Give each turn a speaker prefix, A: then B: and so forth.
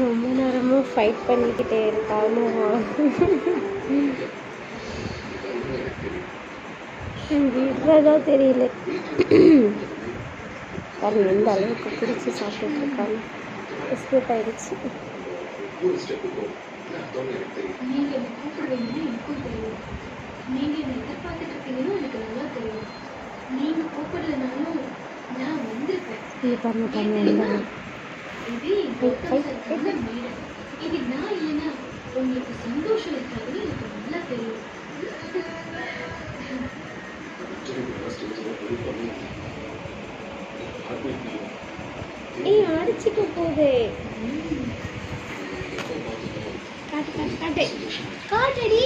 A: ரொம்ப நேரமும் ஃபைட் பண்ணிக்கிட்டே இருக்காங்க. வீட்டில் தெரியல பாருங்க எந்த அளவுக்கு பிடிச்சி சாப்பிட்டுட்டு இருக்காங்க. எஸ்கேப் ஆயிடுச்சு. இது பாருங்க பாருங்க எந்த அளவுக்கு உங்களுக்கு சந்தோஷம் இருக்காது. எனக்கு நல்லா தெரியும். அடிச்சுக்க போதே. காட்டு காட்டு காட்டு காட்டடி.